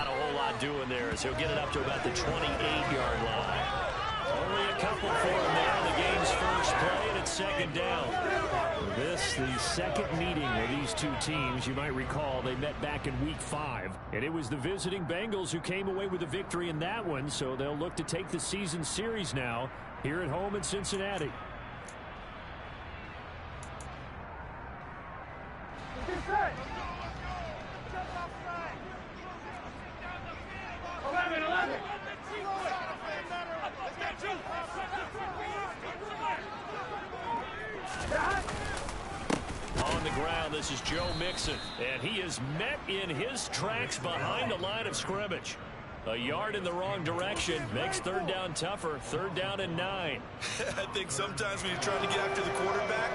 Not a whole lot doing there as he'll get it up to about the 28-yard line. Only a couple for him there in the game's first play, and it's second down. This, the second meeting of these two teams. You might recall they met back in Week 5, and it was the visiting Bengals who came away with a victory in that one, so they'll look to take the season series now here at home in Cincinnati. On the ground, this is Joe Mixon, and he is met in his tracks behind the line of scrimmage. A yard in the wrong direction makes third down tougher. Third down and 9. I think sometimes when you're trying to get after the quarterback,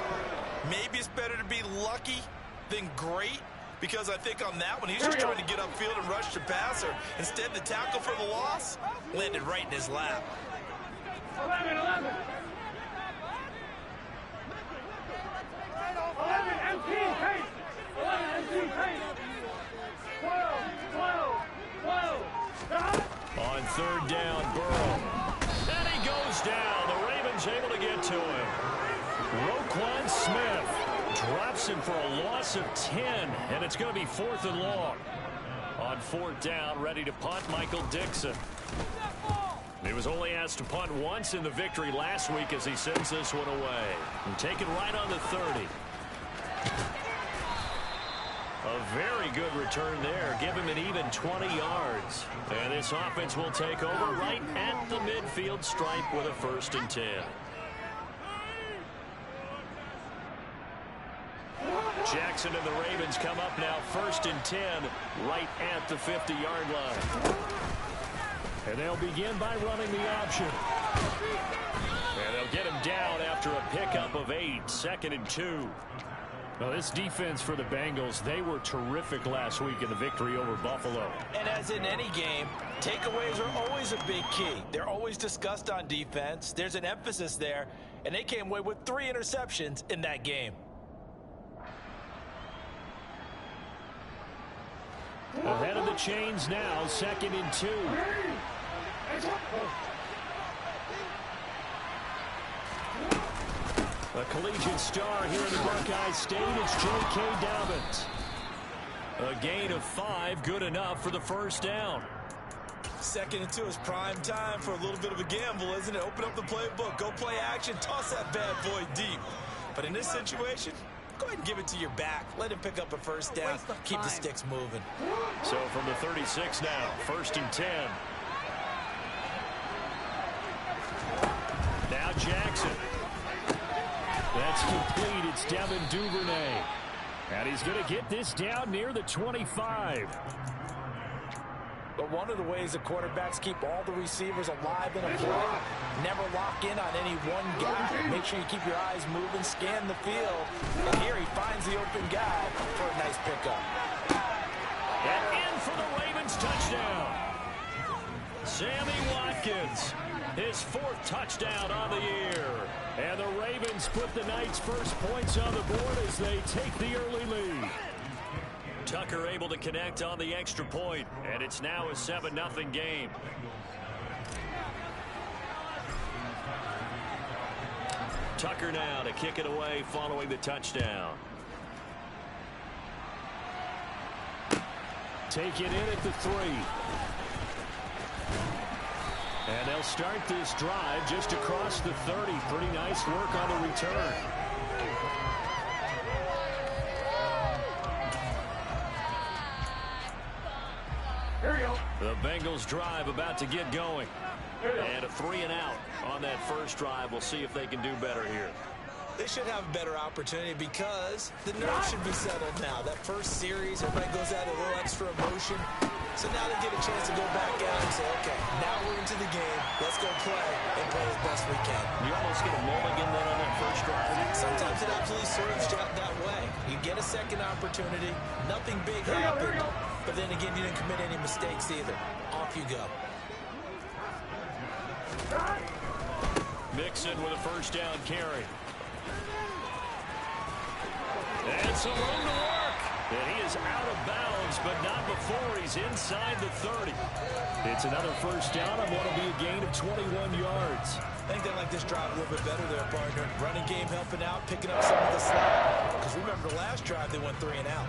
maybe it's better to be lucky than great, because I think on that one, he's just trying to get upfield and rush the passer. Instead, the tackle for the loss landed right in his lap. 11 MT pace. 11 MT pace. 12. On third down, Burrow. And he goes down. The Ravens able to get to him. Roquan Smith drops him for a loss of 10, and it's going to be 4th and long. On fourth down, ready to punt, Michael Dixon. He was only asked to punt once in the victory last week as he sends this one away. And taken right on the 30. A very good return there. Give him an even 20 yards. And this offense will take over right at the midfield stripe with a 1st and 10. Jackson and the Ravens come up now 1st and 10 right at the 50-yard line. And they'll begin by running the option. And they'll get him down after a pickup of 8, 2nd and 2. Well, this defense for the Bengals, they were terrific last week in the victory over Buffalo. And as in any game, takeaways are always a big key. They're always discussed on defense. There's an emphasis there, and they came away with 3 interceptions in that game. Ahead of the chains now, 2nd and 2. A collegiate star here in the Buckeye State, it's J.K. Dobbins. A gain of 5, good enough for the 1st down. 2nd and 2 is prime time for a little bit of a gamble, isn't it? Open up the playbook, go play action, toss that bad boy deep. But in this situation, go ahead and give it to your back. Let him pick up a 1st down, keep the sticks moving. So from the 36 now, 1st and 10. Now Jackson. That's complete. It's Devin Duvernay. And he's going to get this down near the 25. But one of the ways the quarterbacks keep all the receivers alive in a play, never lock in on any one guy. Make sure you keep your eyes moving, scan the field. And here he finds the open guy for a nice pickup. And in for the Ravens touchdown. Sammy Watkins, his 4th touchdown on the year. And the Ravens put the Knights' first points on the board as they take the early lead. Tucker able to connect on the extra point, and it's now a 7-0 game. Tucker now to kick it away following the touchdown. Take it in at the 3. And they'll start this drive just across the 30. Pretty nice work on the return. The Bengals drive about to get going. And a 3 and out on that first drive. We'll see if they can do better here. They should have a better opportunity because the nerves should be settled now. That first series, everybody goes out a little extra emotion. So now they get a chance to go back out and say, okay, now we're into the game. Let's go play and play as best we can. You almost get a mulligan then on that first drive. Sometimes it absolutely serves that way. You get a second opportunity. Nothing big happened. But then again, you didn't commit any mistakes either. Off you go. Mixon with a 1st down carry. And some room to work. And he is out of bounds, but not before he's inside the 30. It's another first down on what will be a gain of 21 yards. I think they like this drive a little bit better there, partner. Running game helping out, picking up some of the slack. Because remember the last drive, they went 3 and out.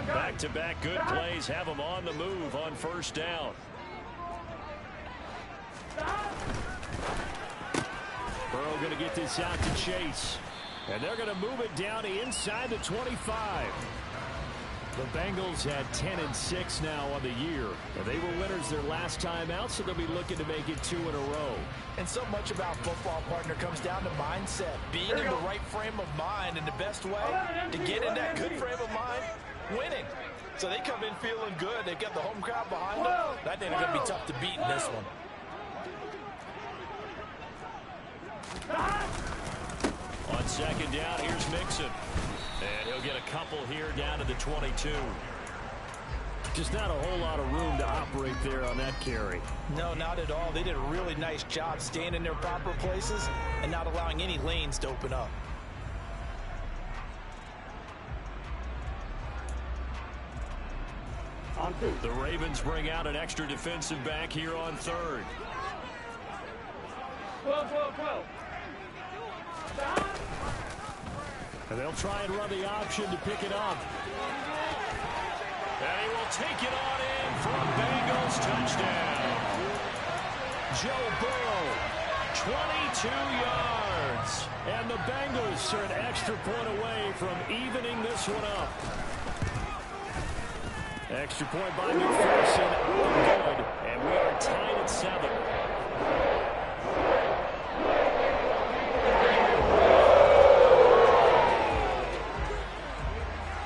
Back-to-back good plays have them on the move on first down. Burrow going to get this out to Chase. And they're going to move it down to inside the 25. The Bengals had 10-6 now on the year. And they were winners their last time out, so they'll be looking to make it 2 in a row. And so much about football, partner, comes down to mindset. Being in the right frame of mind, and the best way to get in that good frame of mind, winning. So they come in feeling good. They've got the home crowd behind them. I think they're going to be tough to beat in this one. On second down, here's Mixon. And he'll get a couple here down to the 22. Just not a whole lot of room to operate there on that carry. No, not at all. They did a really nice job staying in their proper places and not allowing any lanes to open up. The Ravens bring out an extra defensive back here on third. 12. And they'll try and run the option to pick it up. And he will take it on in for a Bengals touchdown. Joe Burrow, 22 yards. And the Bengals are an extra point away from evening this one up. Extra point by McPherson, good. And we are tied at 7.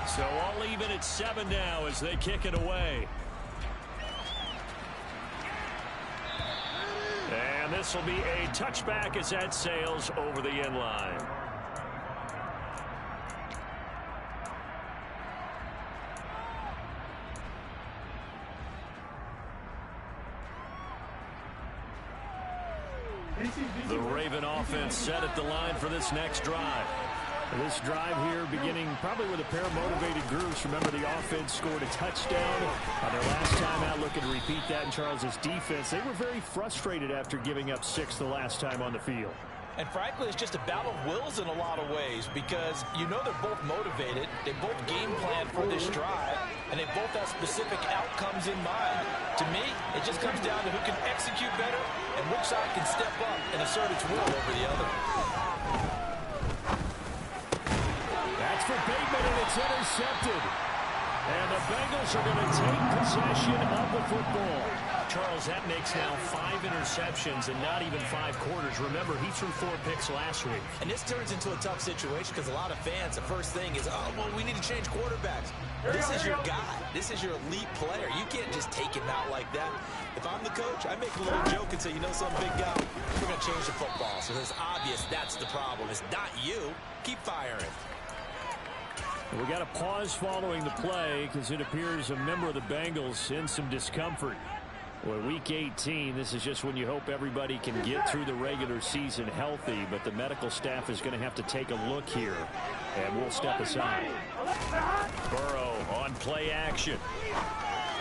So all even at 7 now as they kick it away. And this will be a touchback as that sails over the end line. The Raven offense set at the line for this next drive. This drive here beginning probably with a pair of motivated groups. Remember, the offense scored a touchdown on their last time out, looking to repeat that in Charles's defense. They were very frustrated after giving up 6 the last time on the field. And frankly, it's just a battle of wills in a lot of ways because you know they're both motivated. They both game plan for this drive, and they both have specific outcomes in mind. To me, it just comes down to who can execute better and which side can step up and assert its will over the other. That's for Bateman, and it's intercepted. And the Bengals are going to take possession of the football. Charles, that makes now 5 interceptions and not even 5 quarters. Remember, he threw 4 picks last week. And this turns into a tough situation because a lot of fans, the first thing is, oh, well, we need to change quarterbacks. This is your guy. This is your elite player. You can't just take him out like that. If I'm the coach, I make a little joke and say, you know, some big guy, we're going to change the football. So it's obvious that's the problem. It's not you. Keep firing. We got a pause following the play because it appears a member of the Bengals in some discomfort. Well, week 18, this is just when you hope everybody can get through the regular season healthy, but the medical staff is going to have to take a look here, and we'll step aside. Burrow on play action.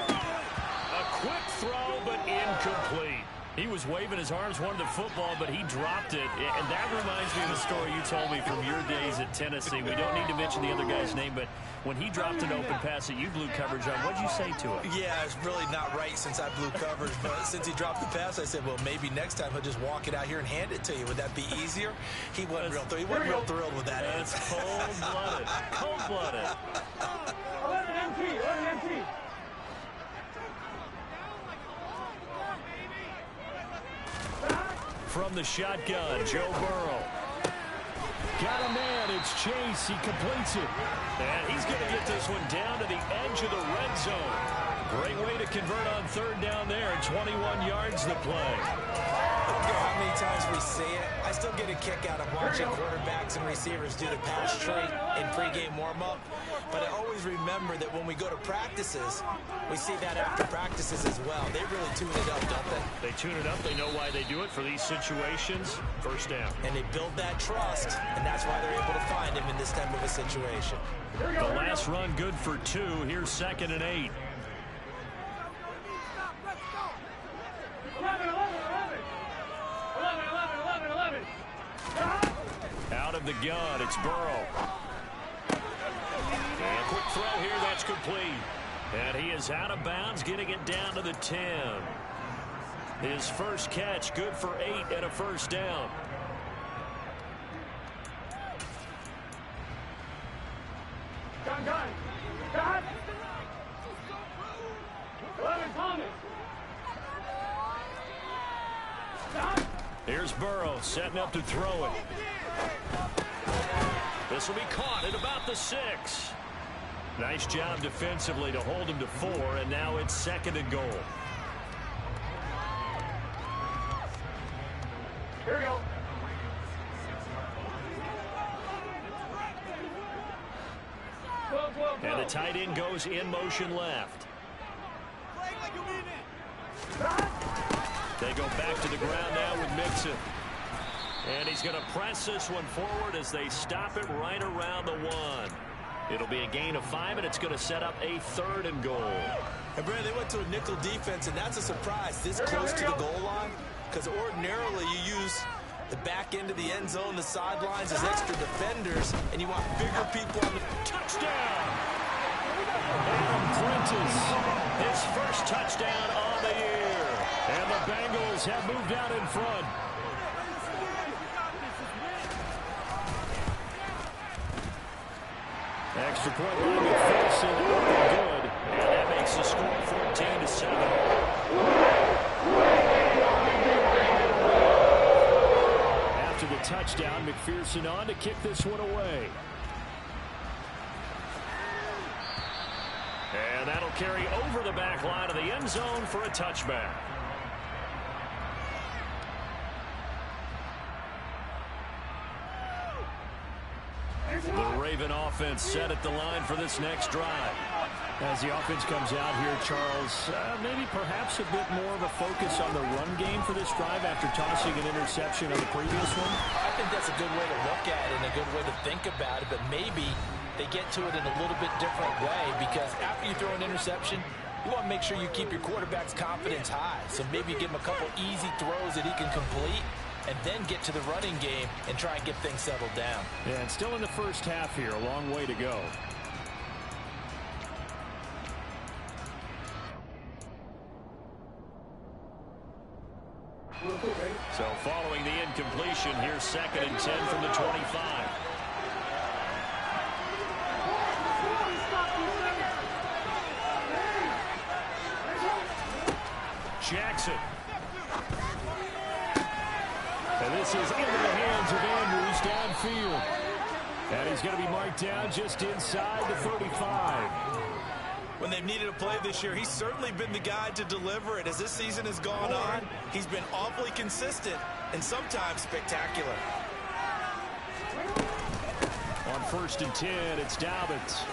A quick throw, but incomplete. He was waving his arms, wanted the football, but he dropped it. And that reminds me of the story you told me from your days at Tennessee. We don't need to mention the other guy's name, but when he dropped an open pass that you blew coverage on, what did you say to him? Yeah, it's really not right since I blew coverage, but since he dropped the pass, I said, well, maybe next time he'll just walk it out here and hand it to you. Would that be easier? He wasn't real thrilled with that. That's cold-blooded. Cold-blooded. 11 MT. From the shotgun, Joe Burrow. Got a man, it's Chase, he completes it. And he's going to get this one down to the edge of the red zone. Great way to convert on third down there, 21 yards to play. I don't care how many times we say it, I still get a kick out of watching quarterbacks and receivers do the pass tree in pregame warm-up. But it always remember that when we go to practices, we see that after practices as well. They really tune it up, don't they? They tune it up. They know why they do it for these situations. First down. And they build that trust, and that's why they're able to find him in this type of a situation. The last run good for 2. Here's 2nd and 8. 11. Out of the gun, it's Burrow. And a quick throw here, that's complete. And he is out of bounds, getting it down to the 10. His first catch, good for 8 and a first down. Gun. 11 Thomas. Here's Burrow setting up to throw it. This will be caught at about the 6. Nice job defensively to hold him to 4, and now it's 2nd and goal. Here we go. And the tight end goes in motion left. They go back to the ground now with Mixon. And he's going to press this one forward as they stop it right around the 1. It'll be a gain of 5, and it's going to set up a 3rd and goal. And, Brandon, they went to a nickel defense, and that's a surprise this close to the goal line, because ordinarily you use the back end of the end zone, the sidelines as extra defenders, and you want bigger people on the touchdown. Adam Prentice, his first touchdown on the year. And the Bengals have moved out in front. Extra point by McPherson, good. And that makes the score 14-7. After the touchdown, McPherson on to kick this one away. And that'll carry over the back line of the end zone for a touchback. The Raven offense set at the line for this next drive. As the offense comes out here, Charles, maybe perhaps a bit more of a focus on the run game for this drive after tossing an interception on the previous one. I think that's a good way to look at it and a good way to think about it, but maybe they get to it in a little bit different way, because after you throw an interception, you want to make sure you keep your quarterback's confidence high. So maybe you give him a couple easy throws that he can complete, and then get to the running game and try and get things settled down. Yeah, and still in the first half here, a long way to go. So following the incompletion, here's 2nd and 10 from the 25. Jackson. And this is into the hands of Andrews downfield. And he's going to be marked down just inside the 35. When they've needed a play this year, he's certainly been the guy to deliver it. As this season has gone on, he's been awfully consistent and sometimes spectacular. On 1st and 10, it's Dobbins.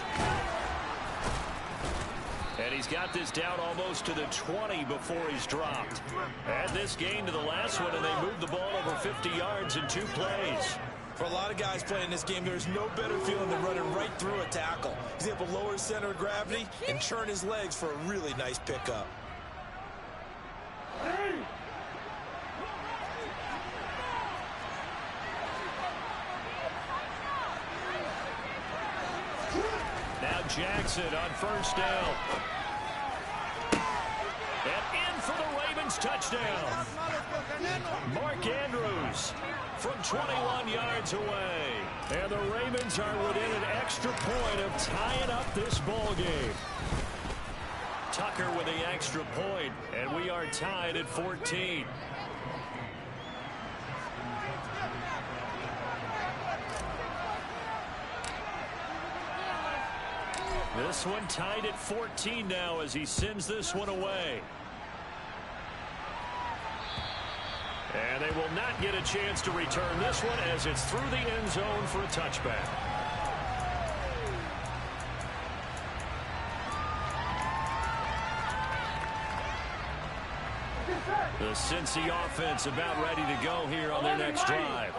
And he's got this down almost to the 20 before he's dropped. Add this gain to the last one, and they moved the ball over 50 yards in 2 plays. For a lot of guys playing this game, there's no better feeling than running right through a tackle. He's able to lower his center of gravity and churn his legs for a really nice pickup. Now Jackson on 1st down. And in for the Ravens touchdown. Mark Andrews from 21 yards away. And the Ravens are within an extra point of tying up this ball game. Tucker with the extra point, and we are tied at 14. This one tied at 14 now as he sends this one away. And they will not get a chance to return this one as it's through the end zone for a touchback. The Cincy offense about ready to go here on their next drive.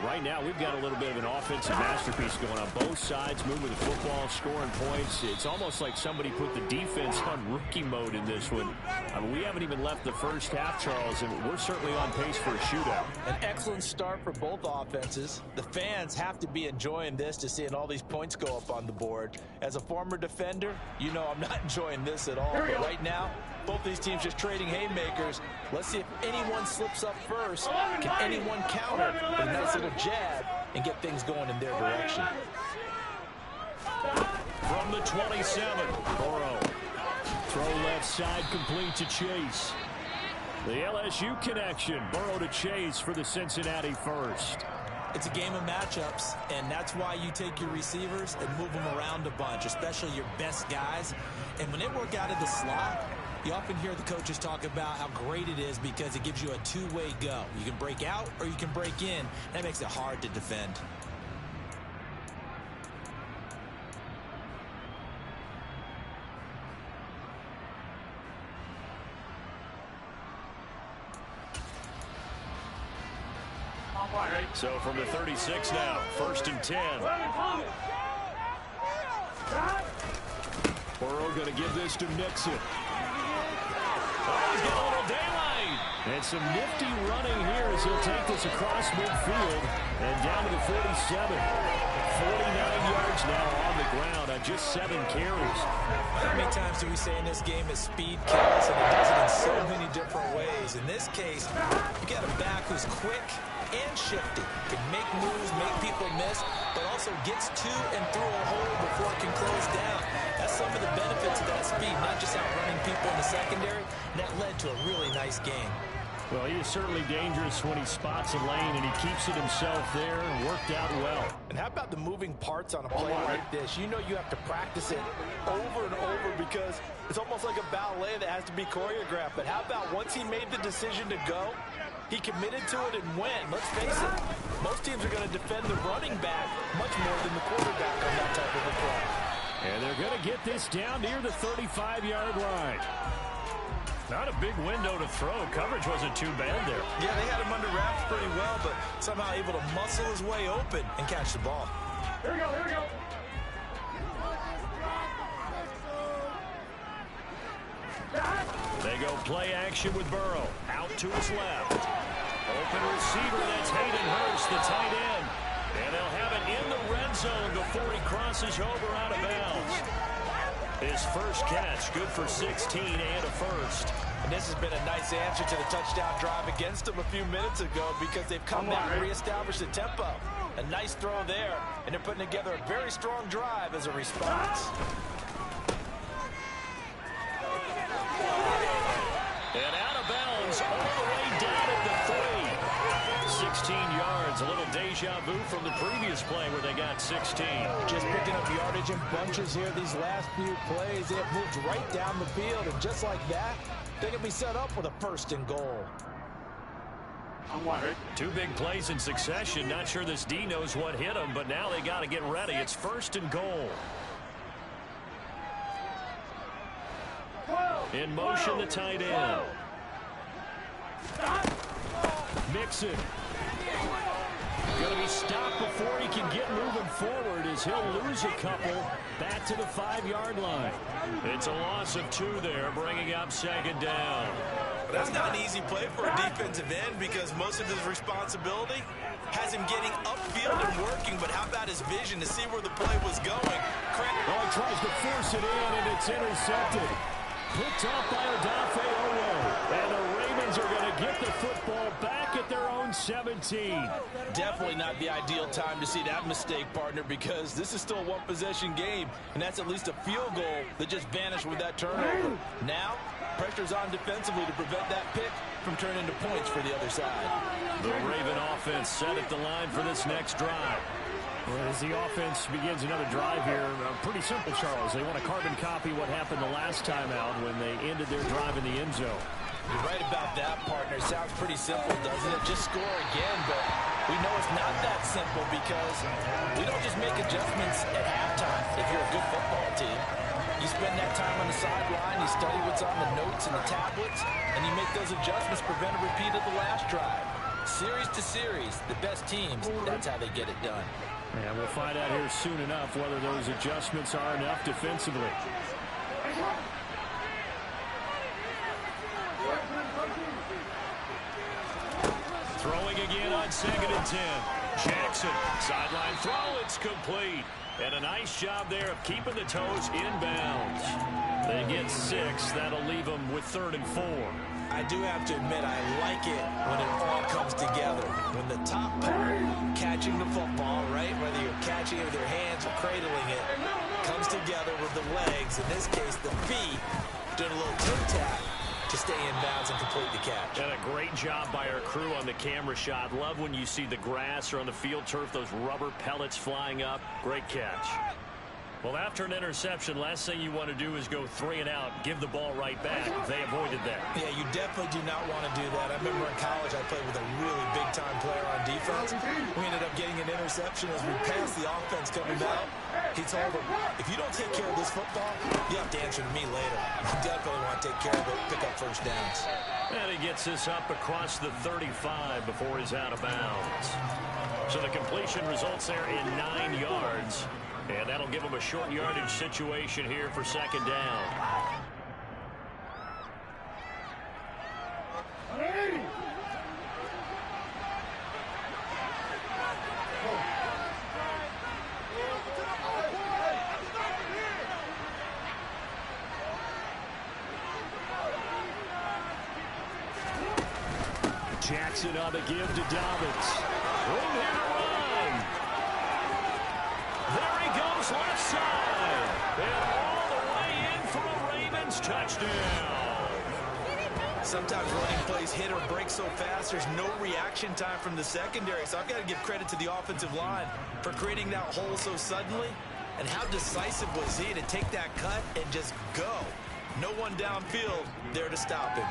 Right now, we've got a little bit of an offensive masterpiece going on both sides, moving the football, scoring points. It's almost like somebody put the defense on rookie mode in this one. I mean, we haven't even left the first half, Charles, and we're certainly on pace for a shootout. An excellent start for both offenses. The fans have to be enjoying this to seeing all these points go up on the board. As a former defender, you know I'm not enjoying this at all. But right now, both these teams just trading haymakers. Let's see if anyone slips up first. Can anyone counter with a nice little jab and get things going in their direction? From the 27, Burrow. Throw left side complete to Chase. The LSU connection. Burrow to Chase for the Cincinnati first. It's a game of matchups, and that's why you take your receivers and move them around a bunch, especially your best guys. And when they work out of the slot, you often hear the coaches talk about how great it is because it gives you a two-way go. You can break out or you can break in. That makes it hard to defend. So from the 36 now, 1st and 10. Burrow going to give this to Mixon. Oh, he's got a little daylight. And some nifty running here as he'll take this across midfield and down to the 47. 49 yards now on the ground on just 7 carries. How many times do we say in this game is speed kills, and it does it in so many different ways. In this case, you got a back who's quick and shifty, can make moves, make people miss, but also gets to and through a hole before it can close down. That's some of the benefits of that speed, not just outrunning people in the secondary, and that led to a really nice game. Well, he is certainly dangerous when he spots a lane, and he keeps it himself there and worked out well. And how about the moving parts on a play like this? You know you have to practice it over and over because it's almost like a ballet that has to be choreographed. But how about once he made the decision to go, he committed to it and went. Let's face it, most teams are going to defend the running back much more than the quarterback on that type of a play. And they're going to get this down near the 35-yard line. Not a big window to throw. Coverage wasn't too bad there. Yeah, they had him under wraps pretty well, but somehow able to muscle his way open and catch the ball. Here we go, here we go. They go play action with Burrow. Out to his left. Open receiver, that's Hayden Hurst, the tight end. And they'll have it in the red zone before he crosses over out of bounds. His first catch, good for 16 and a first. And this has been a nice answer to the touchdown drive against them a few minutes ago because they've come back and reestablished the tempo. A nice throw there, and they're putting together a very strong drive as a response. And out of bounds all the way down at the 3. 16 yards, a little deja vu from the previous play where they got 16. Just picking up yardage in bunches here these last few plays. They have moved right down the field, and just like that, they can be set up with a 1st and goal. 2 big plays in succession. Not sure this D knows what hit him, but now they got to get ready. It's 1st and goal. In motion, the tight end. Mixon. Going to be stopped before he can get moving forward as he'll lose a couple back to the 5-yard line. It's a loss of 2 there, bringing up 2nd down. That's not an easy play for a defensive end because most of his responsibility has him getting upfield and working, but how about his vision to see where the play was going? Oh, he tries to force it in, and it's intercepted. Picked off by Odafe Oweh. And the Ravens are going to get the football back at their own 17. Definitely not the ideal time to see that mistake, partner, because this is still a one-possession game, and that's at least a field goal that just vanished with that turnover. Now, pressure's on defensively to prevent that pick from turning into points for the other side. The Raven offense set at the line for this next drive. Well, as the offense begins another drive here, pretty simple, Charles. They want to carbon copy what happened the last time out when they ended their drive in the end zone. You're right about that, partner. Sounds pretty simple, doesn't it? Just score again, but we know it's not that simple because we don't just make adjustments at halftime if you're a good football team. You spend that time on the sideline, you study what's on the notes and the tablets, and you make those adjustments to prevent a repeat of the last drive. Series to series, the best teams, that's how they get it done. And we'll find out here soon enough whether those adjustments are enough defensively. Throwing again on 2nd and 10. Jackson, sideline throw, it's complete. And a nice job there of keeping the toes inbounds. They get 6. That'll leave them with 3rd and 4. I do have to admit, I like it when it all comes together. When the top part, catching the football, right, whether you're catching it with your hands or cradling it, comes together with the legs, in this case the feet, doing a little toe tap to stay in bounds and complete the catch. And a great job by our crew on the camera shot. Love when you see the grass or on the field turf, those rubber pellets flying up. Great catch. Well, after an interception, last thing you want to do is go 3 and out, give the ball right back. They avoided that. Yeah, you definitely do not want to do that. I remember in college I played with a really big-time player on defense. We ended up getting an interception as we passed the offense coming out. He told him, if you don't take care of this football, you have to answer to me later. You definitely want to take care of it, pick up first downs. And he gets this up across the 35 before he's out of bounds. So the completion results there in 9 yards. And that'll give him a short yardage situation here for 2nd down. Jackson on the give to Dobbins. Room here to run. There he goes left side. And all the way in for a Ravens touchdown. Sometimes running plays hit or break so fast, there's no reaction time from the secondary. So I've got to give credit to the offensive line for creating that hole so suddenly. And how decisive was he to take that cut and just go. No one downfield there to stop him.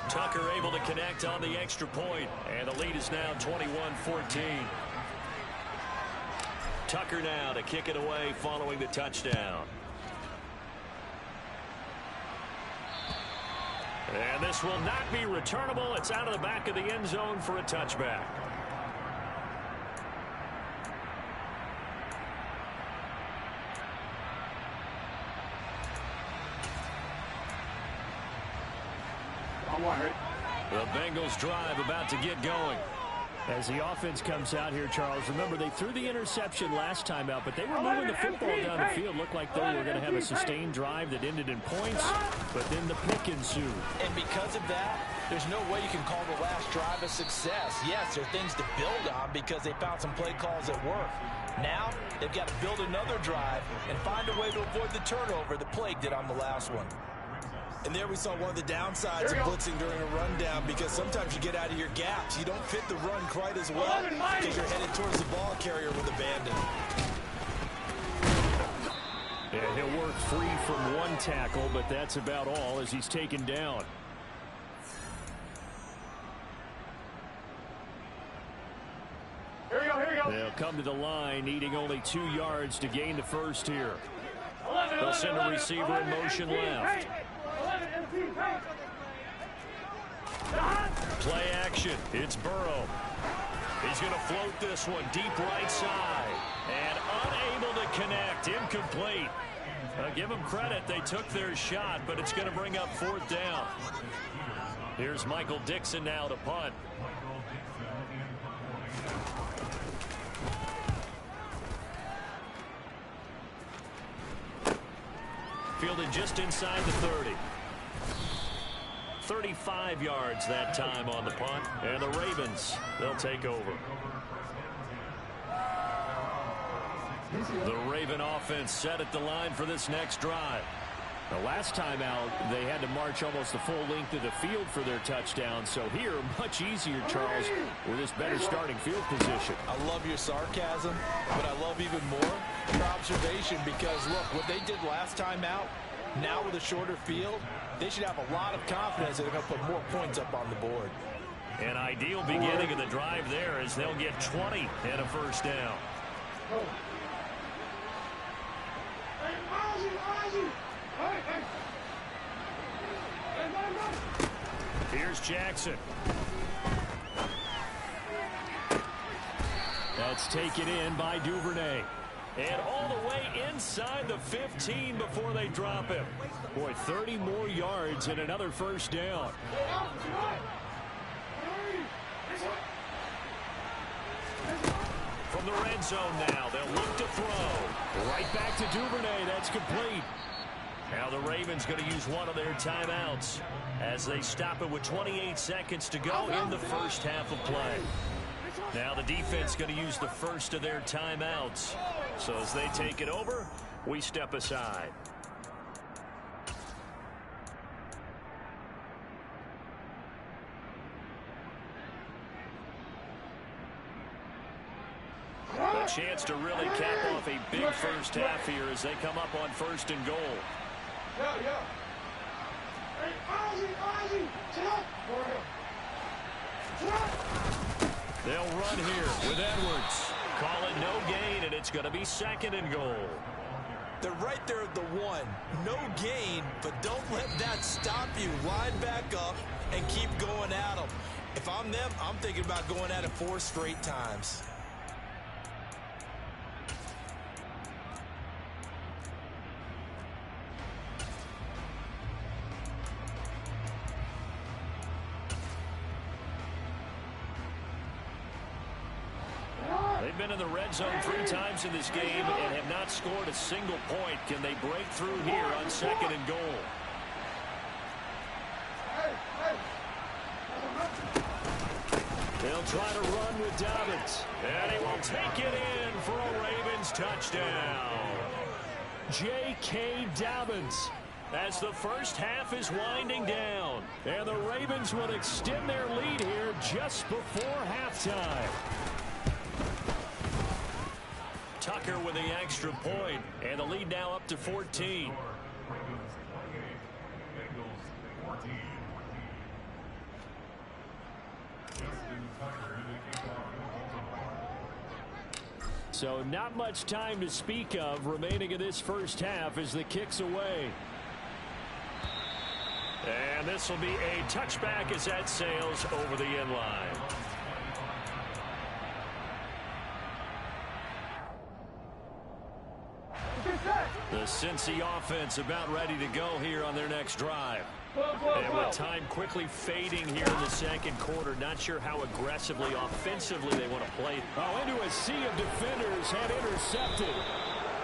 Tucker able to connect on the extra point. And the lead is now 21-14. Tucker now to kick it away following the touchdown. And this will not be returnable. It's out of the back of the end zone for a touchback. The Bengals drive about to get going. As the offense comes out here, Charles, remember they threw the interception last time out, but they were moving the football down the field. Looked like they were going to have a sustained drive that ended in points, but then the pick ensued. And because of that, there's no way you can call the last drive a success. Yes, there are things to build on because they found some play calls that work. Now, they've got to build another drive and find a way to avoid the turnover the Plague did on the last one. And there we saw one of the downsides of blitzing during a rundown, because sometimes you get out of your gaps. You don't fit the run quite as well because you're headed towards the ball carrier with abandon. And he'll work free from one tackle, but that's about all as he's taken down. Here we go. They'll come to the line, needing only 2 yards to gain the first here. 11, They'll send a 11, receiver 11, in motion left. 11, Play action. It's Burrow. He's going to float this one deep right side. And unable to connect. Incomplete. Give them credit. They took their shot, but it's going to bring up 4th down. Here's Michael Dixon now to punt. Fielded just inside the 30. 35 yards that time on the punt. And the Ravens, they'll take over. The Raven offense set at the line for this next drive. The last time out, they had to march almost the full length of the field for their touchdown. So here, much easier, Charles, with this better starting field position. I love your sarcasm, but I love even more your observation, because, look, what they did last time out, now with a shorter field, they should have a lot of confidence that they're going to put more points up on the board. An ideal beginning of the drive there as they'll get 20 and a first down. Here's Jackson. That's taken in by Duvernay. And all the way inside the 15 before they drop him. Boy, 30 more yards and another first down. From the red zone now, they'll look to throw. Right back to Duvernay. That's complete. Now the Ravens going to use one of their timeouts as they stop it with 28 seconds to go in the first half of play. Now the defense going to use the first of their timeouts. So as they take it over, we step aside. A chance to really cap off a big first half here as they come up on first and goal. They'll run here with Edwards. Call it no gain, and it's going to be second and goal. They're right there at the one. No gain, but don't let that stop you. Line back up and keep going at them. If I'm them, I'm thinking about going at it 4 straight times. They've been in the red zone 3 times in this game and have not scored a single point. Can they break through here on second and goal? They'll try to run with Dobbins. And he will take it in for a Ravens touchdown. J.K. Dobbins. As the first half is winding down. And the Ravens will extend their lead here just before halftime. Tucker with the extra point, and the lead now up to 14. So not much time to speak of remaining in this first half as the kick's away. And this will be a touchback as that sails over the end line. The Cincy offense about ready to go here on their next drive. And with time quickly fading here in the second quarter, not sure how aggressively, offensively they want to play. Oh, into a sea of defenders, and intercepted.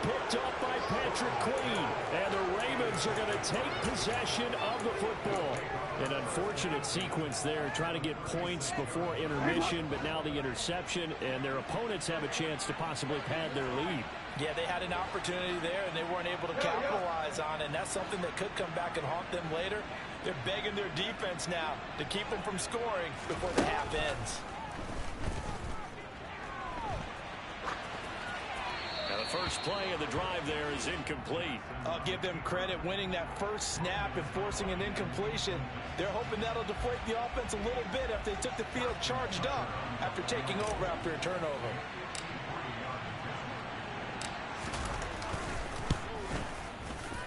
Picked up by Patrick Queen. And the Ravens are going to take possession of the football. An unfortunate sequence there, trying to get points before intermission, but now the interception, and their opponents have a chance to possibly pad their lead. Yeah, they had an opportunity there, and they weren't able to capitalize on it, and that's something that could come back and haunt them later. They're begging their defense now to keep them from scoring before the half ends. Now the first play of the drive there is incomplete. I'll give them credit winning that first snap and forcing an incompletion. They're hoping that'll deflate the offense a little bit after they took the field charged up after taking over after a turnover.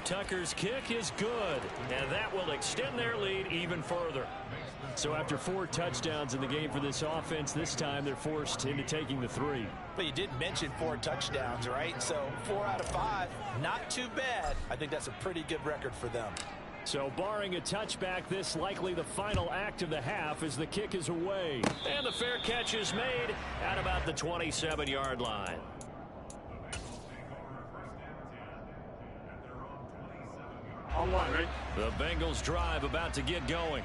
Tucker's kick is good, and that will extend their lead even further. So after 4 touchdowns in the game for this offense, this time they're forced into taking the 3. But you did mention 4 touchdowns, right? So 4 out of 5, not too bad. I think that's a pretty good record for them. So barring a touchback, this likely the final act of the half as the kick is away. And the fair catch is made at about the 27-yard line. The Bengals drive about to get going.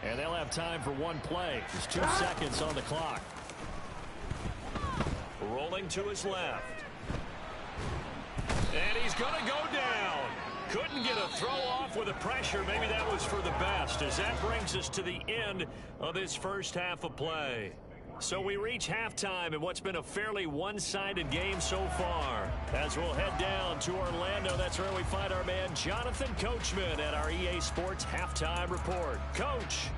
And they'll have time for one play. There's 2 seconds on the clock. Rolling to his left. And he's going to go down. Couldn't get a throw off with the pressure. Maybe that was for the best, as that brings us to the end of this first half of play. So we reach halftime in what's been a fairly one-sided game so far. As we'll head down to Orlando, that's where we find our man Jonathan Coachman at our EA Sports Halftime Report. Coach.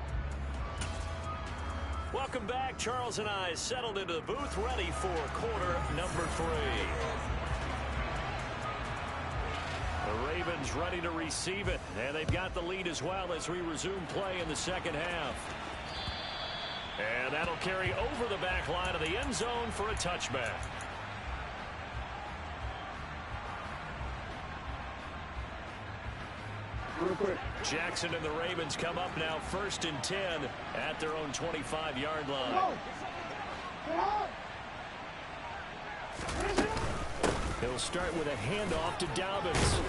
Welcome back. Charles and I settled into the booth, ready for quarter number 3. The Ravens ready to receive it, and they've got the lead as well as we resume play in the second half. And that'll carry over the back line of the end zone for a touchback. Jackson and the Ravens come up now 1st and 10 at their own 25-yard line. He'll start with a handoff to Dobbins.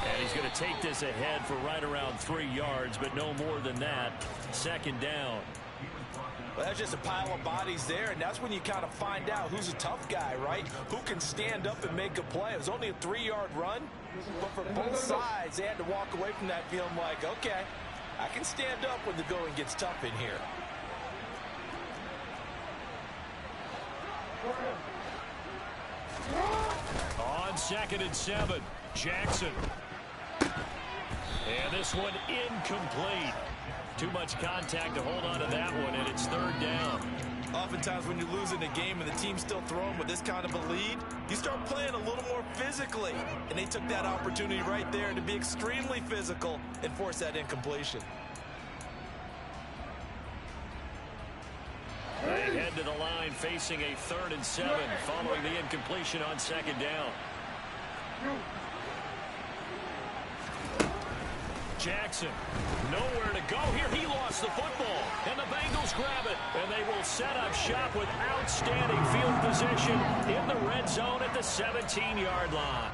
And he's going to take this ahead for right around 3 yards, but no more than that. 2nd down. Well, that's just a pile of bodies there, and that's when you kind of find out who's a tough guy, right? Who can stand up and make a play. It was only a 3-yard run, but for both sides, they had to walk away from that feeling like, okay, I can stand up when the going gets tough in here. On 2nd and 7, Jackson. And this one incomplete. Too much contact to hold on to that one, and it's 3rd down. Oftentimes when you're losing a game and the team's still throwing with this kind of a lead, you start playing a little more physically. And they took that opportunity right there to be extremely physical and force that incompletion. They head to the line facing a 3rd and 7 following the incompletion on 2nd down. Jackson, nowhere to go here. He lost the football, and the Bengals grab it. And they will set up shop with outstanding field position in the red zone at the 17-yard line.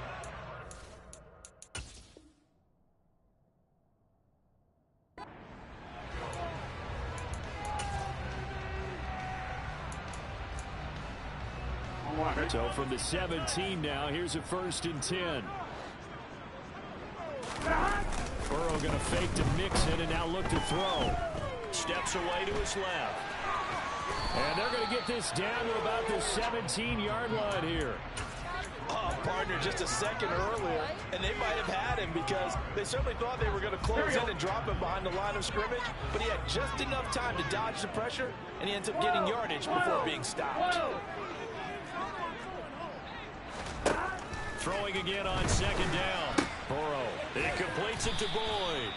So from the 17 now, here's a 1st and 10. Burrow going to fake to Mixon and now look to throw. Steps away to his left. And they're going to get this down to about the 17-yard line here. Oh, partner, just a second earlier, and they might have had him because they certainly thought they were going to close in and drop him behind the line of scrimmage, but he had just enough time to dodge the pressure, and he ends up getting yardage before being stopped. Throwing again on 2nd down. Burrow, it completes it to Boyd.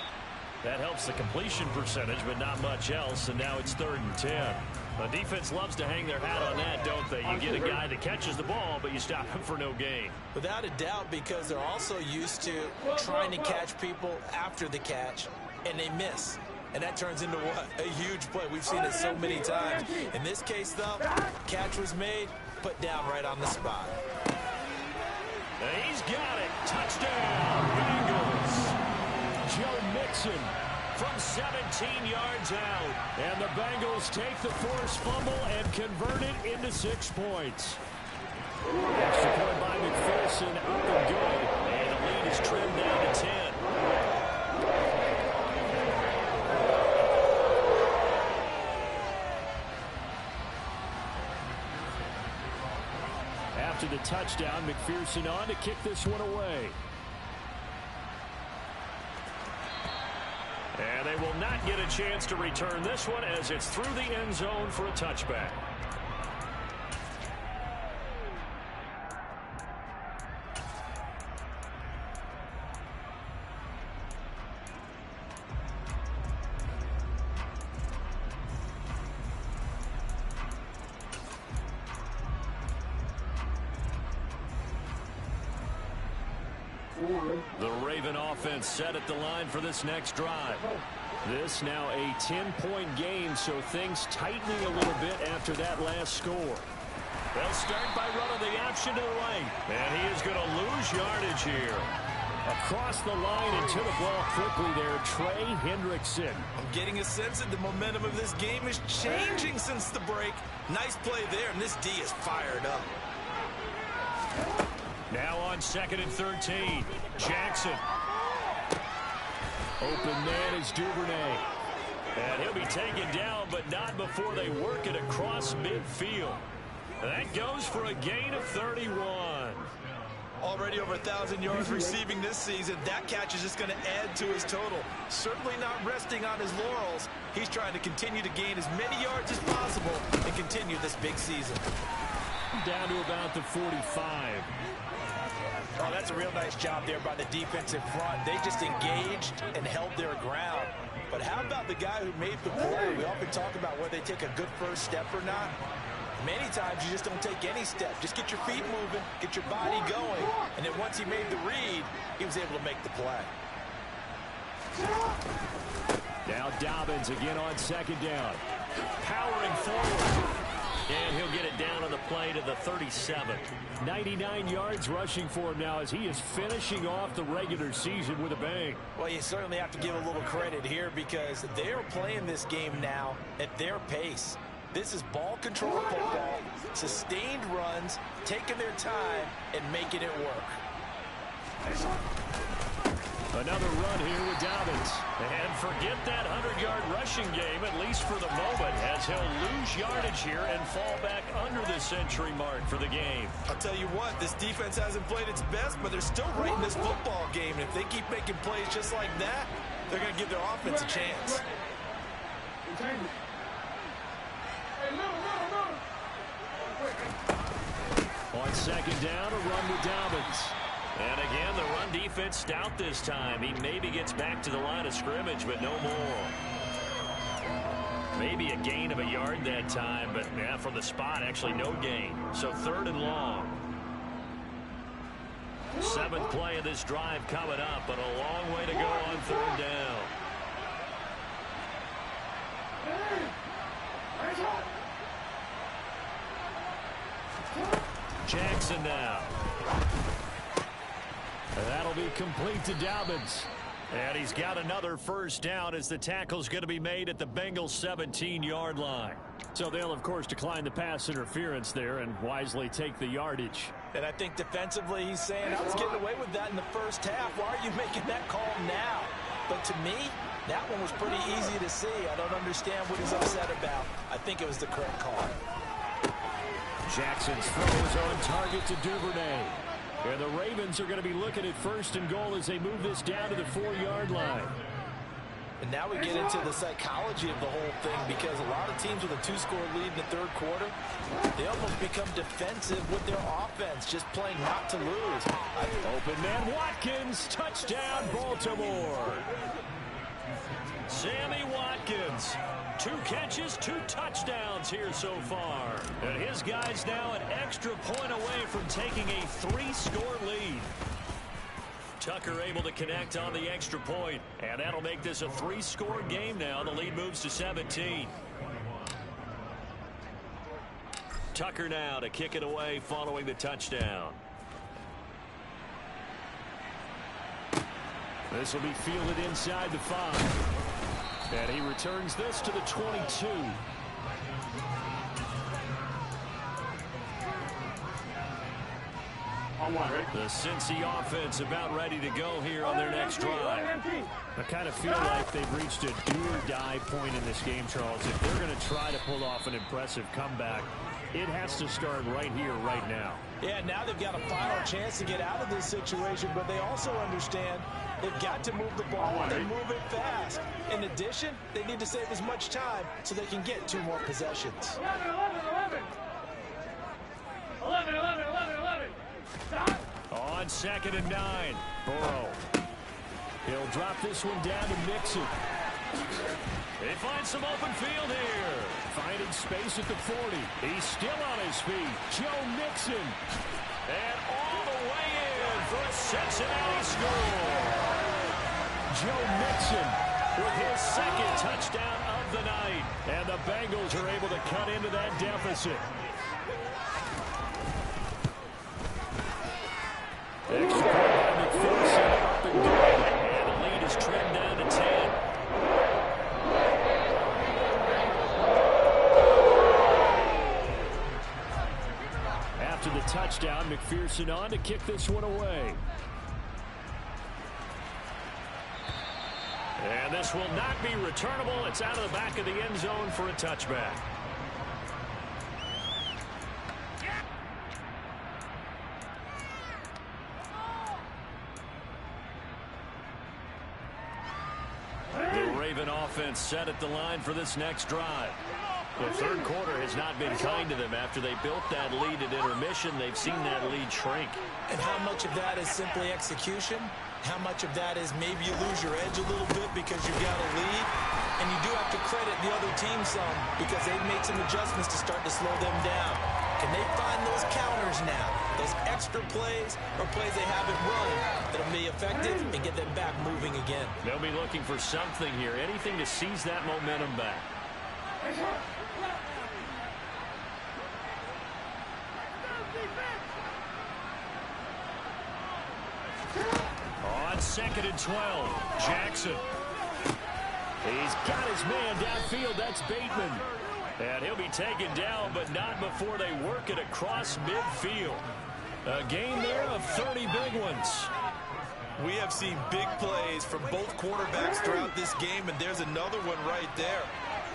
That helps the completion percentage, but not much else, and now it's 3rd and 10. The defense loves to hang their hat on that, don't they? You get a guy that catches the ball, but you stop him for no gain. Without a doubt, because they're also used to trying to catch people after the catch, and they miss. And that turns into what? A huge play. We've seen it so many times. In this case, though, catch was made, put down right on the spot. He's got it. Touchdown, Bengals. Joe Mixon from 17 yards out. And the Bengals take the forced fumble and convert it into 6 points. Extra point by McPherson, up and good. And the lead is trimmed down to 10. After the touchdown, McPherson on to kick this one away. And they will not get a chance to return this one as it's through the end zone for a touchback. The Raven offense set at the line for this next drive. This now a 10-point game, so things tightening a little bit after that last score. They'll start by running the option to the right. And he is going to lose yardage here. Across the line and to the ball quickly there, Trey Hendrickson. I'm getting a sense that the momentum of this game is changing since the break. Nice play there, and this D is fired up. Now on 2nd and 13, Jackson. Open man is Duvernay. And he'll be taken down, but not before they work it across midfield. That goes for a gain of 31. Already over 1,000 yards receiving this season. That catch is just going to add to his total. Certainly not resting on his laurels. He's trying to continue to gain as many yards as possible and continue this big season. Down to about the 45. Oh, that's a real nice job there by the defensive front. They just engaged and held their ground. But how about the guy who made the play? We often talk about whether they take a good first step or not. Many times you just don't take any step. Just get your feet moving, get your body going, and then once he made the read, he was able to make the play. Now Dobbins again on second down. Powering forward. And he'll get it down on the play to the 37. 99 yards rushing for him now as he is finishing off the regular season with a bang. Well, you certainly have to give a little credit here because they're playing this game now at their pace. This is ball control football, sustained runs, taking their time, and making it work. Another run here with Dobbins. And forget that 100-yard rushing game, at least for the moment, as he'll lose yardage here and fall back under the century mark for the game. I'll tell you what, this defense hasn't played its best, but they're still right in this football game. And if they keep making plays just like that, they're going to give their offense a chance. On second down, a run with Dobbins. And again, the run defense stout this time. He maybe gets back to the line of scrimmage, but no more. Maybe a gain of a yard that time, but yeah, from the spot, actually no gain. So 3rd and long. 7th play of this drive coming up, but a long way to go on 3rd down. Jackson now. That'll be complete to Dobbins. And he's got another first down as the tackle's going to be made at the Bengals 17-yard line. So they'll, of course, decline the pass interference there and wisely take the yardage. And I think defensively he's saying, I was getting away with that in the first half. Why are you making that call now? But to me, that one was pretty easy to see. I don't understand what he's upset about. I think it was the correct call. Jackson's throw is on target to Duvernay. And the Ravens are going to be looking at 1st and goal as they move this down to the 4-yard line. And now we get into the psychology of the whole thing because a lot of teams with a 2-score lead in the 3rd quarter, they almost become defensive with their offense, just playing not to lose. Open man Watkins, touchdown Baltimore. Sammy Watkins, 2 catches, 2 touchdowns here so far. And his guy's now an extra point away from taking a 3-score lead. Tucker able to connect on the extra point, and that'll make this a 3-score game now. The lead moves to 17. Tucker now to kick it away following the touchdown. This will be fielded inside the 5. And he returns this to the 22. The Cincy offense about ready to go here on their next drive. I kind of feel like they've reached a do-or-die point in this game, Charles. If they're going to try to pull off an impressive comeback, it has to start right here, right now. Yeah, now they've got a final chance to get out of this situation, but they also understand they've got to move the ball and move it fast. In addition, they need to save as much time so they can get 2 more possessions. 11. On 2nd and 9, Burrow. He'll drop this one down to Mixon. They find some open field here. Finding space at the 40. He's still on his feet. Joe Mixon. And all the way in for a Cincinnati score. Joe Mixon with his 2nd touchdown of the night. And the Bengals are able to cut into that deficit. Extra point by McPherson up and good. And the lead is trimmed down to 10. After the touchdown, McPherson on to kick this one away. And this will not be returnable. It's out of the back of the end zone for a touchback. The Raven offense set at the line for this next drive. The third quarter has not been kind to them. After they built that lead at intermission, they've seen that lead shrink. And how much of that is simply execution? How much of that is maybe you lose your edge a little bit because you've got a lead? And you do have to credit the other team some because they've made some adjustments to start to slow them down. Can they find those counters now? Those extra plays or plays they haven't run that'll be effective and get them back moving again? They'll be looking for something here. Anything to seize that momentum back. On 2nd and 12, Jackson. He's got his man downfield. That's Bateman. And he'll be taken down, but not before they work it across midfield. A gain there of 30 big ones. We have seen big plays from both quarterbacks throughout this game, and there's another one right there.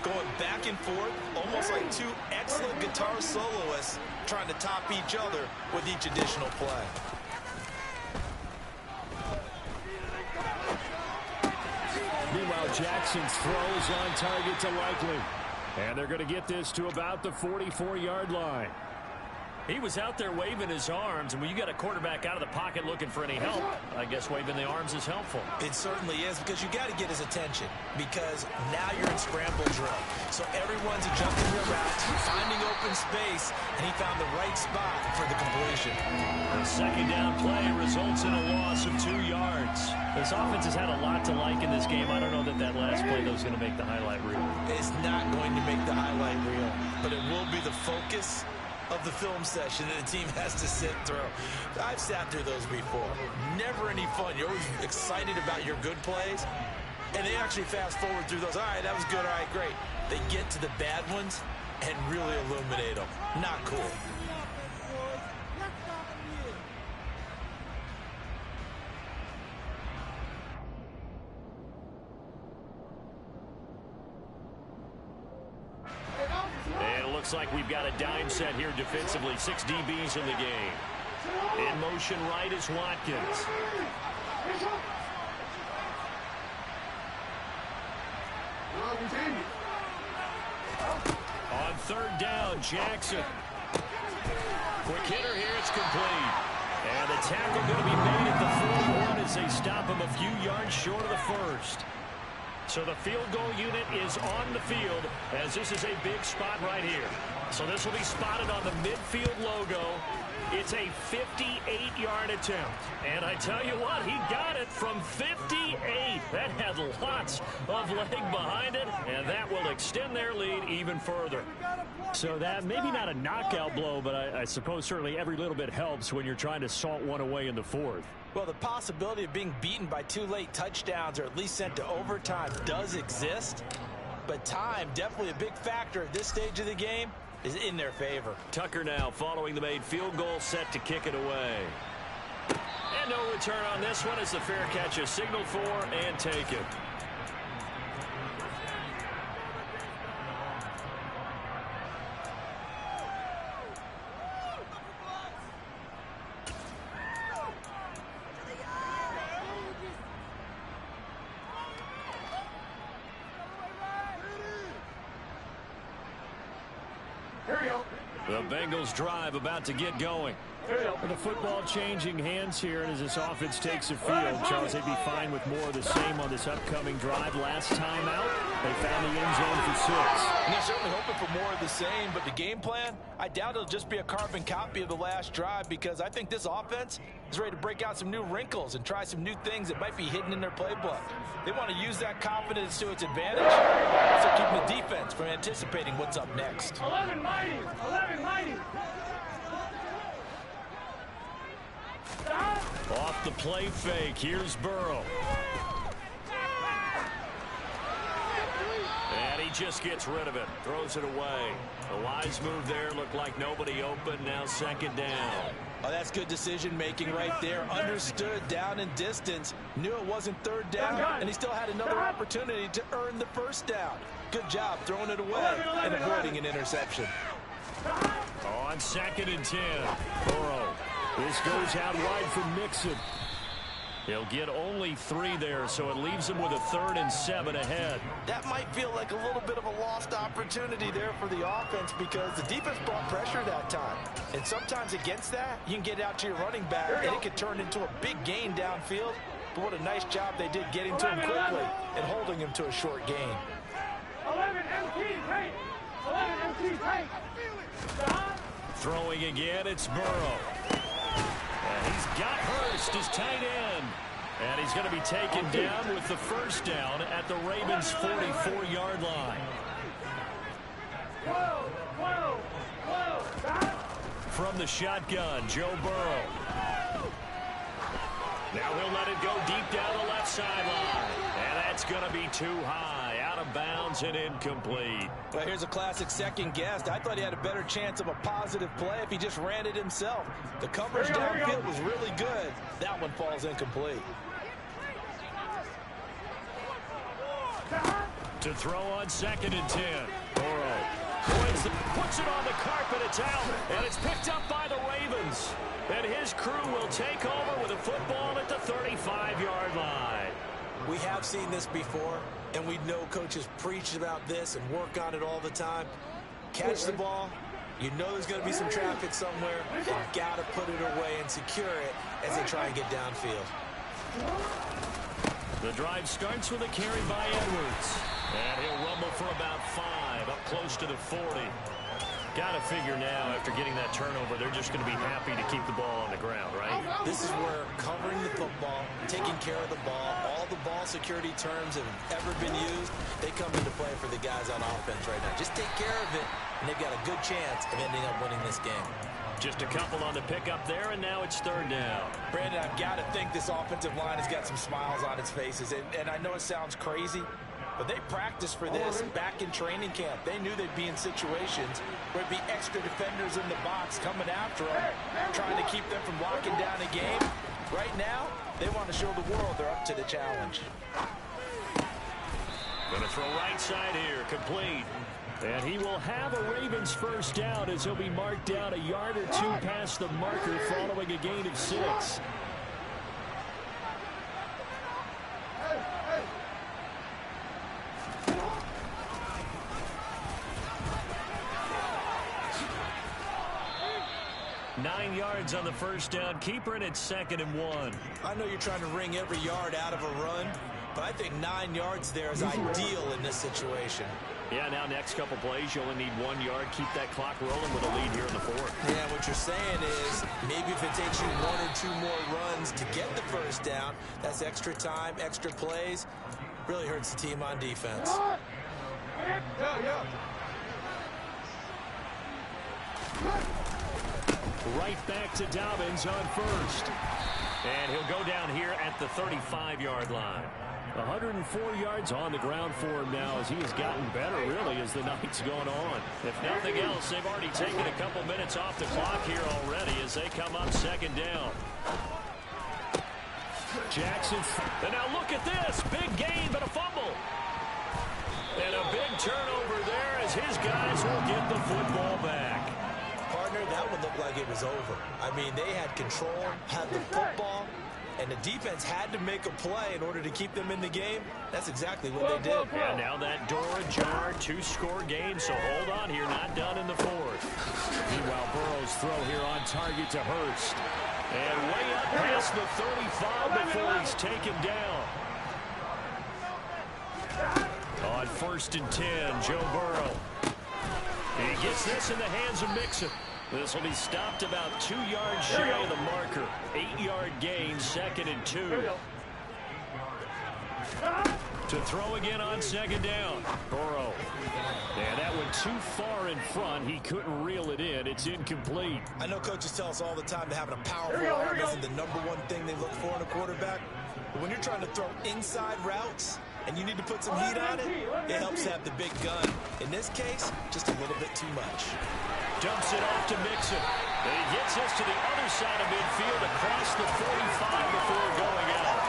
Going back and forth, almost like two excellent guitar soloists trying to top each other with each additional play. Meanwhile, Jackson's throw is on target to Likely. And they're going to get this to about the 44-yard line. He was out there waving his arms, and when you got a quarterback out of the pocket looking for any help, I guess waving the arms is helpful. It certainly is, because you got to get his attention, because now you're in scramble drill. So everyone's adjusting their routes, finding open space, and he found the right spot for the completion. The second down play results in a loss of 2 yards. This offense has had a lot to like in this game. I don't know that that last play, though, is going to make the highlight reel. It's not going to make the highlight reel, but it will be the focus of the film session that the team has to sit through. I've sat through those before. Never any fun. You're always excited about your good plays, and they actually fast forward through those. All right, that was good. All right, great. They get to the bad ones and really illuminate them. Not cool. Looks like we've got a dime set here defensively. 6 DBs in the game. In motion right is Watkins. On 3rd down, Jackson. Quick hitter here, it's complete. And the tackle going to be made at the 41 as they stop him a few yards short of the first. So the field goal unit is on the field as this is a big spot right here. So this will be spotted on the midfield logo. It's a 58-yard attempt. And I tell you what, he got it from 58. That had lots of leg behind it, and that will extend their lead even further. So that maybe not a knockout blow, but I suppose certainly every little bit helps when you're trying to salt one away in the 4th. Well, the possibility of being beaten by 2 late touchdowns or at least sent to overtime does exist. But time, definitely a big factor at this stage of the game, is in their favor. Tucker now following the made field goal, set to kick it away. And no return on this one as the fair catch is signaled for and taken. The Bengals drive about to get going. The football changing hands here, and as this offense takes the field, Charles, they'd be fine with more of the same on this upcoming drive. Last time out, they found the end zone for 6. And they're certainly hoping for more of the same, but the game plan, I doubt it'll just be a carbon copy of the last drive, because I think this offense is ready to break out some new wrinkles and try some new things that might be hidden in their playbook. They want to use that confidence to its advantage, so keeping the defense from anticipating what's up next. 11 mighty! 11 mighty! Off the play fake, here's Burrow. And he just gets rid of it, throws it away. A wise move there, looked like nobody open, now 2nd down. Oh, that's good decision-making right there. Understood down and distance, knew it wasn't 3rd down, and he still had another opportunity to earn the 1st down. Good job throwing it away and avoiding an interception. On 2nd and 10, Burrow. This goes out wide for Mixon. He'll get only 3 there, so it leaves him with a 3rd and 7 ahead. That might feel like a little bit of a lost opportunity there for the offense because the defense brought pressure that time. And sometimes against that, you can get out to your running back, and it could turn into a big gain downfield. But what a nice job they did getting to him quickly and holding him to a short gain. 11 MT tight. 11 MT tight. Throwing again, it's Burrow. And he's got Hurst, his tight end. And he's going to be taken down with the first down at the Ravens' 44-yard line. 12, 12, 12. From the shotgun, Joe Burrow. Now he'll let it go deep down the left sideline. And that's going to be too high, out of bounds and incomplete. Well, here's a classic second guess. I thought he had a better chance of a positive play if he just ran it himself. The coverage downfield was really good. That one falls incomplete. To throw on 2nd and 10. Burrow puts it on the carpet. It's out, and it's picked up by the Ravens. And his crew will take over with a football at the 35-yard line. We have seen this before, and we know coaches preach about this and work on it all the time. Catch the ball. You know there's going to be some traffic somewhere. You got to put it away and secure it as they try and get downfield. The drive starts with a carry by Edwards. And he'll rumble for about 5, up close to the 40. Got to figure now, after getting that turnover, they're just going to be happy to keep the ball on the ground, right? This is where covering the football, taking care of the ball, all the ball security terms that have ever been used, they come into play for the guys on offense right now. Just take care of it, and they've got a good chance of ending up winning this game. Just a couple on the pickup there, and now it's 3rd down. Brandon, I've got to think this offensive line has got some smiles on its faces, and I know it sounds crazy, but they practiced for this back in training camp. They knew they'd be in situations where there'd be extra defenders in the box coming after them, trying to keep them from locking down a game. Right now, they want to show the world they're up to the challenge. Going to throw right side here, complete. And he will have a Ravens first down as he'll be marked down a yard or 2 past the marker following a gain of 6. Nine yards on the first down. Keeper, and it's 2nd and 1. I know you're trying to wring every yard out of a run, but I think 9 yards there is ideal in this situation. Yeah, now next couple plays, you only need 1 yard. Keep that clock rolling with a lead here in the 4th. Yeah, what you're saying is maybe if it takes you 1 or 2 more runs to get the first down, that's extra time, extra plays. Really hurts the team on defense. Right back to Dobbins on first. And he'll go down here at the 35-yard line. 104 yards on the ground for him now as he has gotten better, really, as the night's gone on. If nothing else, they've already taken a couple minutes off the clock here already as they come up 2nd down. Jackson, and now look at this. Big gain, but a fumble. And a big turnover there as his guys will get the football back. Partner, that would look like it was over. I mean, they had control, had the football, and the defense had to make a play in order to keep them in the game. That's exactly what they did. Yeah, now that door ajar, 2-score game, so hold on here, not done in the 4th. Meanwhile, Burrow's throw here on target to Hurst. And way up past the 35 before he's taken down. On 1st and 10, Joe Burrow. He gets this in the hands of Mixon. This will be stopped about 2 yards shy of the marker. 8-yard gain, 2nd and 2. To throw again on 2nd down. Burrow. And that went too far in front. He couldn't reel it in. It's incomplete. I know coaches tell us all the time that having a powerful arm isn't the #1 thing they look for in a quarterback. But when you're trying to throw inside routes and you need to put some heat on it, it helps have the big gun. In this case, just a little bit too much. Dumps it off to Mixon. And he gets this to the other side of midfield across the 45 before going out.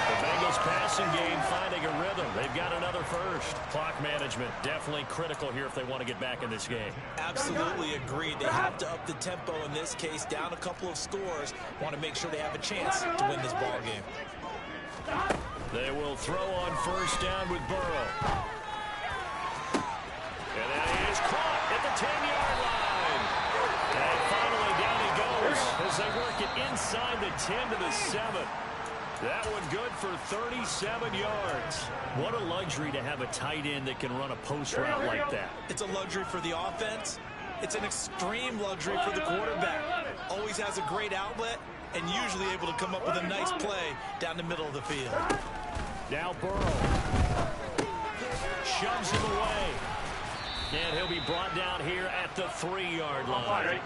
The Bengals pass passing game finding a rhythm. They've got another first. Clock management definitely critical here if they want to get back in this game. Absolutely agreed. They have to up the tempo in this case, down a couple of scores. Want to make sure they have a chance to win this ball game. They will throw on first down with Burrow. And then he is caught at the 10-yard line. And finally down he goes as they work it inside the 10 to the 7. That one good for 37 yards. What a luxury to have a tight end that can run a post route like that. It's a luxury for the offense. It's an extreme luxury for the quarterback. Always has a great outlet and usually able to come up with a nice play down the middle of the field. Now Burrow shoves him away. And he'll be brought down here at the 3-yard line.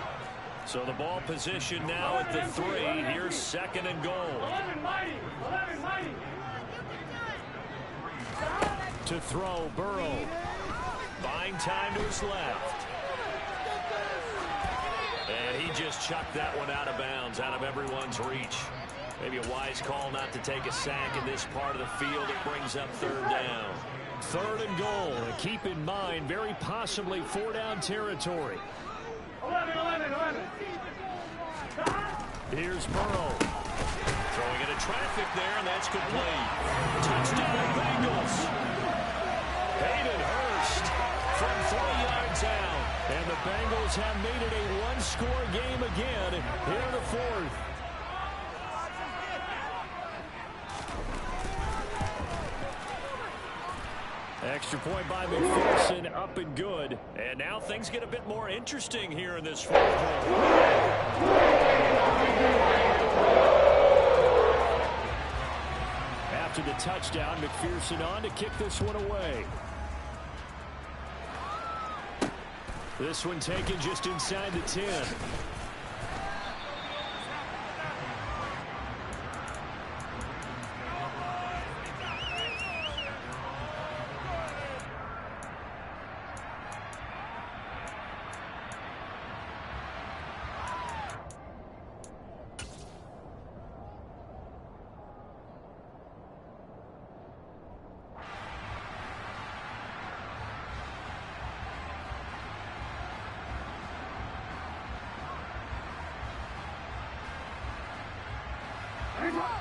So the ball position now at the 3. Here's second and goal. 11 mighty. 11 mighty. To throw, Burrow. Buying time to his left. And he just chucked that one out of bounds, out of everyone's reach. Maybe a wise call not to take a sack in this part of the field. It brings up third down. Third and goal. And keep in mind, very possibly 4-down territory. 11, 11, 11. Here's Burrow. Throwing into traffic there, and that's complete. Touchdown, Bengals. Hayden Hurst from 3 yards out. And the Bengals have made it a one-score game again here in the fourth. Extra point by McPherson, up and good. And now things get a bit more interesting here in this fourth quarter. After the touchdown, McPherson on to kick this one away. This one taken just inside the 10.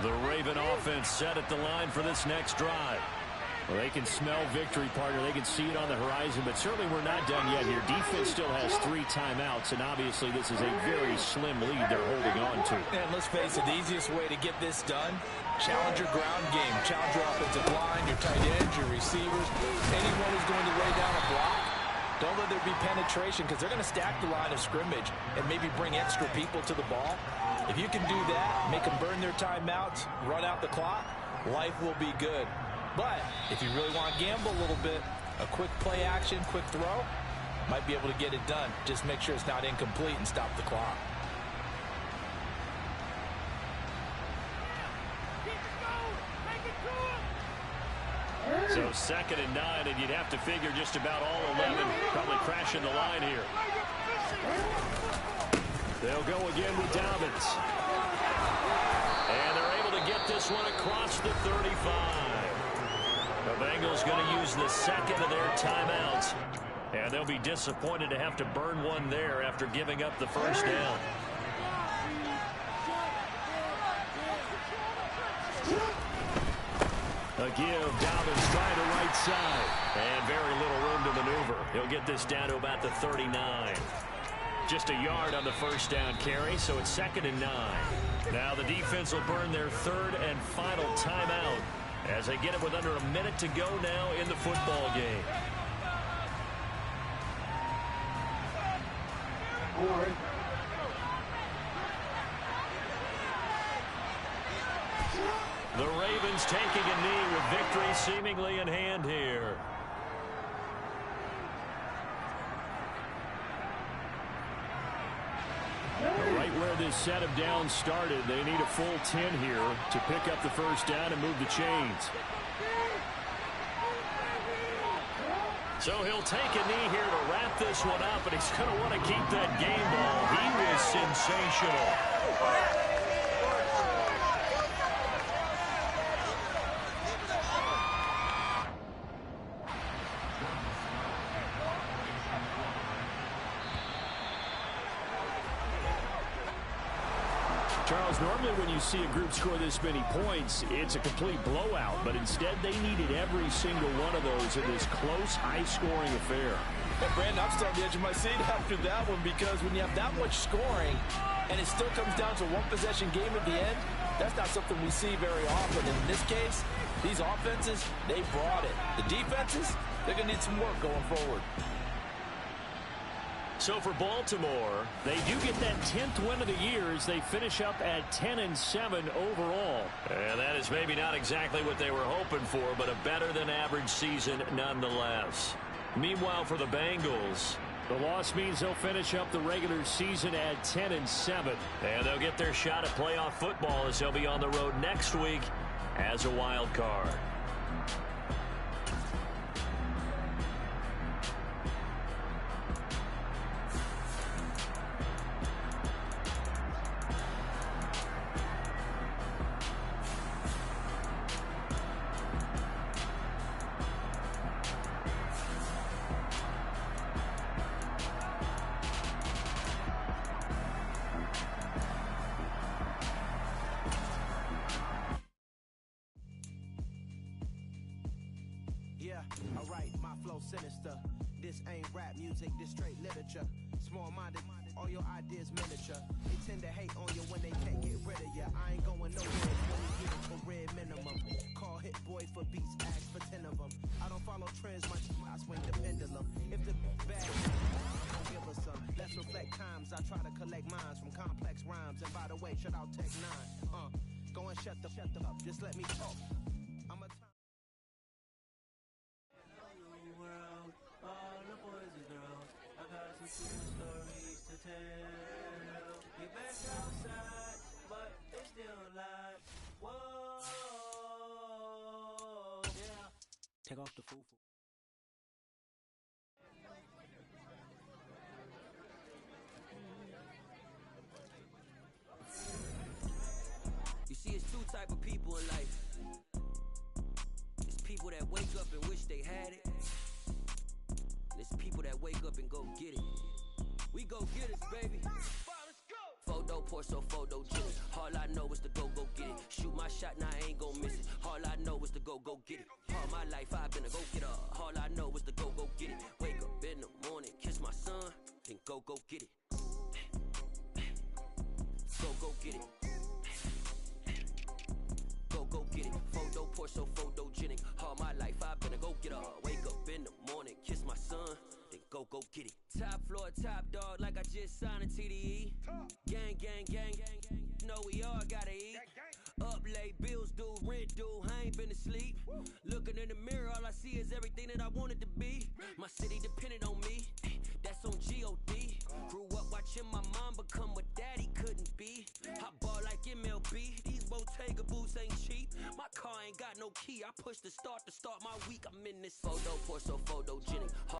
The Raven offense set at the line for this next drive. Well, they can smell victory, partner. They can see it on the horizon, but certainly we're not done yet here. Defense still has 3 timeouts, and obviously this is a very slim lead they're holding on to. And let's face it, the easiest way to get this done, challenge your ground game. Challenge your offensive line, your tight ends, your receivers. Anyone who's going to lay down a block, don't let there be penetration because they're going to stack the line of scrimmage and maybe bring extra people to the ball. If you can do that, make them burn their timeouts, run out the clock, life will be good. But if you really want to gamble a little bit, a quick play action, quick throw, might be able to get it done. Just make sure it's not incomplete and stop the clock. So 2nd and 9, and you'd have to figure just about all 11 probably crashing the line here. They'll go again with Dobbins. And they're able to get this one across the 35. The Bengals going to use the second of their timeouts. And they'll be disappointed to have to burn one there after giving up the first down. A give, Dobbins trying to right side. And very little room to maneuver. He'll get this down to about the 39. Just a yard on the first down carry, so it's 2nd and 9. Now the defense will burn their 3rd and final timeout as they get it with under a minute to go now in the football game. The Ravens taking a knee with victory seemingly in hand here. Right where this set of downs started, they need a full 10 here to pick up the first down and move the chains. So he'll take a knee here to wrap this one up, and he's going to want to keep that game ball. He was sensational. Charles, normally when you see a group score this many points, it's a complete blowout. But instead, they needed every single one of those in this close, high-scoring affair. Hey, Brandon, I'm still on the edge of my seat after that one, because when you have that much scoring and it still comes down to one possession game at the end, that's not something we see very often. And in this case, these offenses, they brought it. The defenses, they're going to need some work going forward. So for Baltimore, they do get that 10th win of the year as they finish up at 10-7 overall. And that is maybe not exactly what they were hoping for, but a better-than-average season nonetheless. Meanwhile, for the Bengals, the loss means they'll finish up the regular season at 10-7. And they'll get their shot at playoff football as they'll be on the road next week as a wild card. Alright, my flow sinister. This ain't rap music, this straight literature. Small-minded, all your ideas miniature. They tend to hate on you when they can't get rid of you. I ain't going nowhere, 20 years for red minimum. Call Hit Boy for beats, ask for 10 of them. I don't follow trends, I swing the pendulum. If the bad, don't give us some. Let's reflect times, I try to collect minds from complex rhymes. And by the way, shout out Tech 9. Go and shut them up, just let me talk. I'm a all the boys and girls, I got some cool stories to tell. We back outside, but it's still live. Whoa, yeah. Take off the foo-foo. You see, it's two type of people in life. It's people that wake up and wish they had it. There's people that wake up and go get it. We go get it, baby. Photo pour so photo genius. All I know is to go get it. Shoot my shot, now I ain't gon' miss it. All I know is to go get it. All my life I've been a go-getter. All I know is to go get it. Wake up in the morning, kiss my son, then go get it. Go get it. Go get it. Photo pour so photogenic. All my life I've been a go-getter. Wake up in the morning, kiss my son, then go get it. Top floor, top dog, like I just signed a TDE. Gang, gang, gang, gang, gang. Know we all gotta eat. Up late, bills due, rent due, I ain't been asleep. Looking in the mirror, all I see is everything that I wanted to be. My city depended on me, that's on G.O.D. Grew up watching my mom become what daddy couldn't be. I ball like MLB, these Bottega boots ain't cheap. My car ain't got no key, I push the start to start my week. I'm in this photo pour so photogenic.